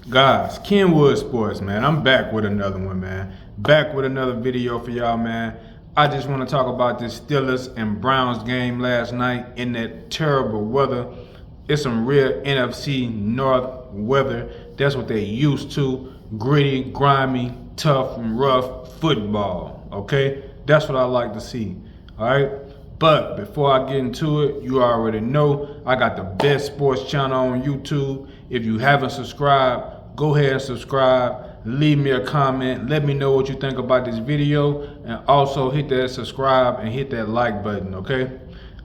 Guys, Kenwood Sports, man. I'm back with another one, man. Back with another video for y'all, man. I just want to talk about this Steelers and Browns game last night in that terrible weather. It's some real NFC North weather. That's what they used to. Gritty, grimy, tough, and rough football, okay? That's what I like to see, all right? But before I get into it, you already know I got the best sports channel on YouTube. If you haven't subscribed, go ahead and subscribe. Leave me a comment. Let me know what you think about this video. And also hit that subscribe and hit that like button, okay?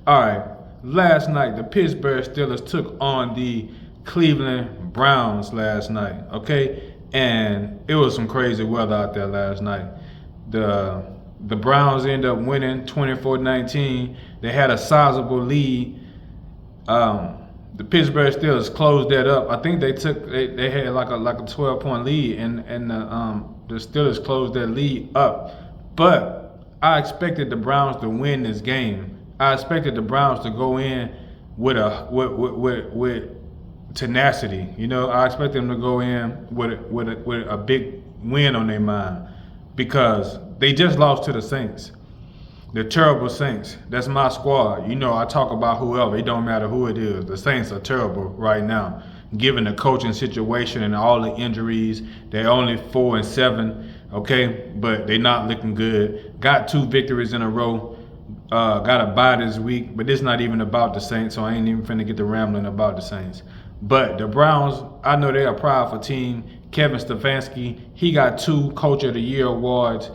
All right. Last night, the Pittsburgh Steelers took on the Cleveland Browns last night, okay? And it was some crazy weather out there last night. The Browns ended up winning 24-19. They had a sizable lead. The Pittsburgh Steelers closed that up. I think they had like a 12-point lead, and the Steelers closed that lead up. But I expected the Browns to win this game. I expected the Browns to go in with tenacity. You know, I expected them to go in with a big win on their mind, because they just lost to the Saints. The terrible Saints. That's my squad. You know, I talk about whoever. It don't matter who it is. The Saints are terrible right now, given the coaching situation and all the injuries. They're only 4-7, okay? But they're not looking good. Got 2 victories in a row. Got a bye this week, but it's not even about the Saints, so I ain't even finna get to rambling about the Saints. But the Browns, I know they're a prideful team. Kevin Stefanski, he got 2 Coach of the Year awards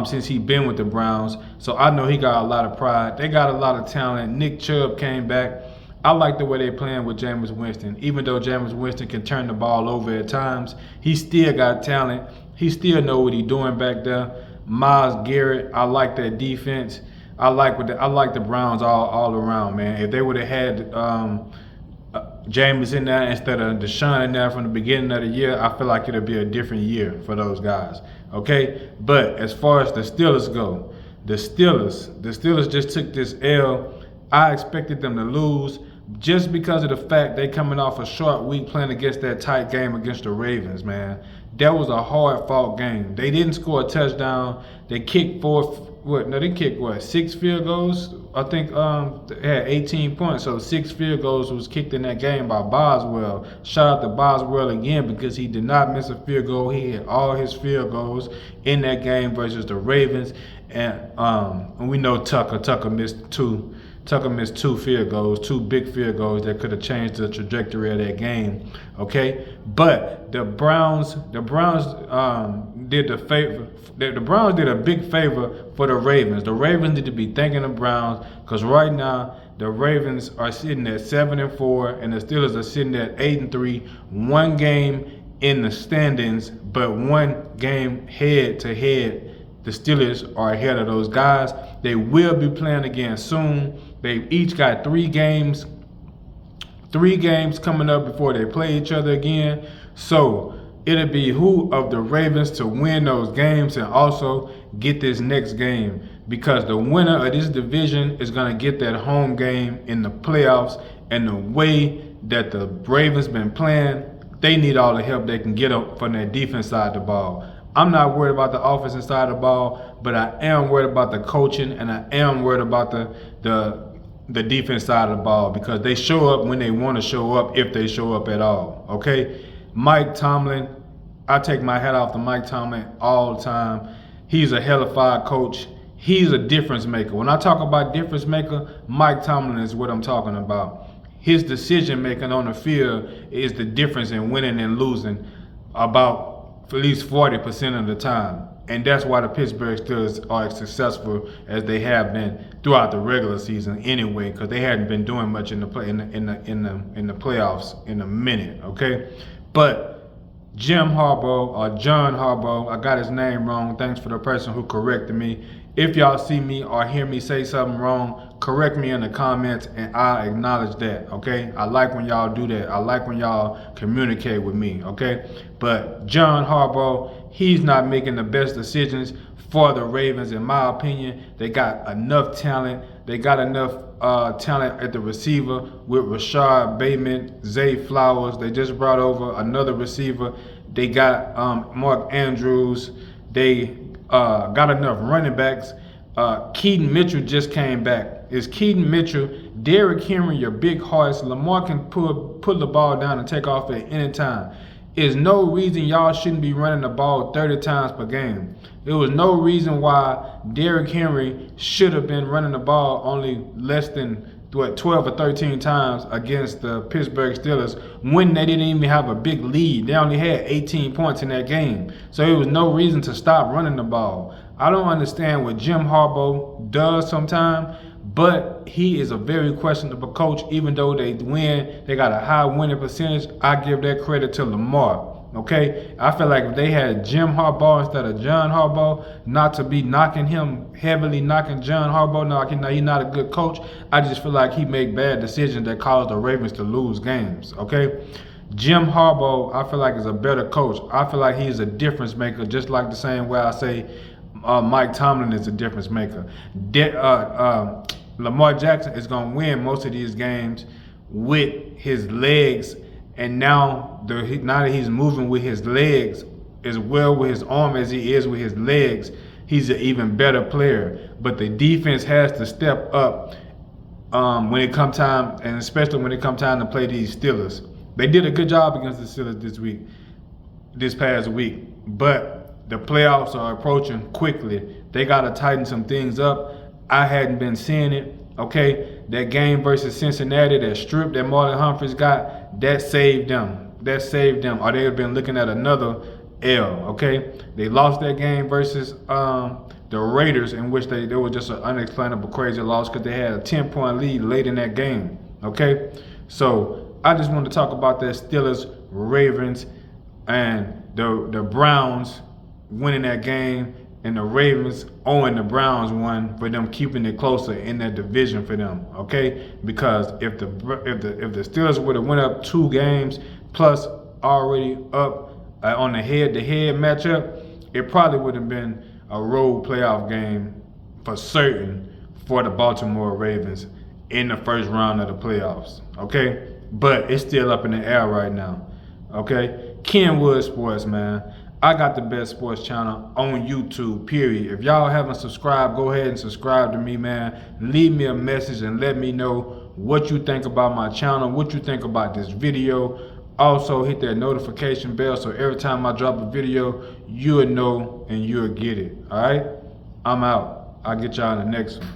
since he been with the Browns. So I know he got a lot of pride. They got a lot of talent. Nick Chubb came back. I like the way they playing with Jameis Winston. Even though Jameis Winston can turn the ball over at times, he still got talent. He still know what he's doing back there. Myles Garrett, I like that defense. I like the Browns all around, man. If they would have had Jameis in there instead of Deshaun in there from the beginning of the year, I feel like it'll be a different year for those guys, okay? But as far as the Steelers go, the Steelers just took this L. I expected them to lose just because of the fact they coming off a short week playing against that tight game against the Ravens, man. That was a hard-fought game. They didn't score a touchdown. They kicked 6 field goals. I think they had 18 points, so 6 field goals was kicked in that game by Boswell. Shout out to Boswell again, because he did not miss a field goal. He hit all his field goals in that game versus the Ravens. And we know Tucker missed 2. Tucker missed 2 field goals, 2 big field goals that could have changed the trajectory of that game, okay? But the Browns did the favor. The Browns did a big favor for the Ravens. The Ravens need to be thanking the Browns, because right now the Ravens are sitting at 7-4 and the Steelers are sitting at 8-3. 1 game in the standings, but 1 game head to head. The Steelers are ahead of those guys. They will be playing again soon. They each got 3 games coming up before they play each other again. So it'll be who of the Ravens to win those games and also get this next game, because the winner of this division is going to get that home game in the playoffs. And the way that the Ravens been playing, they need all the help they can get up from their defense side of the ball. I'm not worried about the offensive side of the ball, but I am worried about the coaching, and I am worried about the defense side of the ball, because they show up when they want to show up, if they show up at all, okay? Mike Tomlin, I take my hat off to Mike Tomlin all the time. He's a hellified coach. He's a difference maker. When I talk about difference maker, Mike Tomlin is what I'm talking about. His decision making on the field is the difference in winning and losing about at least 40% of the time. And that's why the Pittsburgh Steelers are as successful as they have been throughout the regular season anyway, because they hadn't been doing much in the playoffs in a minute, okay? But John Harbaugh, I got his name wrong. Thanks for the person who corrected me. If y'all see me or hear me say something wrong, correct me in the comments and I acknowledge that, okay? I like when y'all do that. I like when y'all communicate with me, okay? But John Harbaugh, he's not making the best decisions for the Ravens, in my opinion. They got enough talent. They got enough talent at the receiver with Rashad Bateman, Zay Flowers. They just brought over another receiver. They got Mark Andrews. They got enough running backs. Keaton Mitchell just came back. Is Keaton Mitchell, Derrick Henry, your big horse. Lamar can pull the ball down and take off at any time. There's no reason y'all shouldn't be running the ball 30 times per game. There was no reason why Derrick Henry should have been running the ball only less than 12 or 13 times against the Pittsburgh Steelers when they didn't even have a big lead. They only had 18 points in that game. So there was no reason to stop running the ball. I don't understand what Jim Harbaugh does sometimes, but he is a very questionable coach. Even though they win, they got a high winning percentage. I give that credit to Lamar. Okay, I feel like if they had Jim Harbaugh instead of John Harbaugh, not to be knocking him heavily, knocking John Harbaugh, he's not a good coach. I just feel like he make bad decisions that cause the Ravens to lose games. Okay, Jim Harbaugh, I feel like is a better coach. I feel like he's a difference maker, just like the same way I say Mike Tomlin is a difference maker. Lamar Jackson is gonna win most of these games with his legs. And now that he's moving with his legs as well with his arm as he is with his legs, he's an even better player. But the defense has to step up when it comes time, and especially when it comes time to play these Steelers. They did a good job against the Steelers this past week, but the playoffs are approaching quickly. They got to tighten some things up. I hadn't been seeing it. Okay, that game versus Cincinnati, that strip that Marlon Humphreys got, that saved them. That saved them. Or they have been looking at another L. Okay, they lost that game versus the Raiders, in which they were just an unexplainable, crazy loss because they had a 10-point lead late in that game. Okay, so I just want to talk about that Steelers, Ravens, and the Browns winning that game. And the Ravens owing the Browns one for them keeping it closer in that division for them, okay? Because if the Steelers would have went up 2 games plus already up on the head-to-head matchup, it probably would have been a road playoff game for certain for the Baltimore Ravens in the first round of the playoffs, okay? But it's still up in the air right now, okay? Kenwood Sports, man. I got the best sports channel on YouTube, period. If y'all haven't subscribed, go ahead and subscribe to me, man. Leave me a message and let me know what you think about my channel, what you think about this video. Also, hit that notification bell so every time I drop a video, you'll know and you'll get it, all right? I'm out. I'll get y'all in the next one.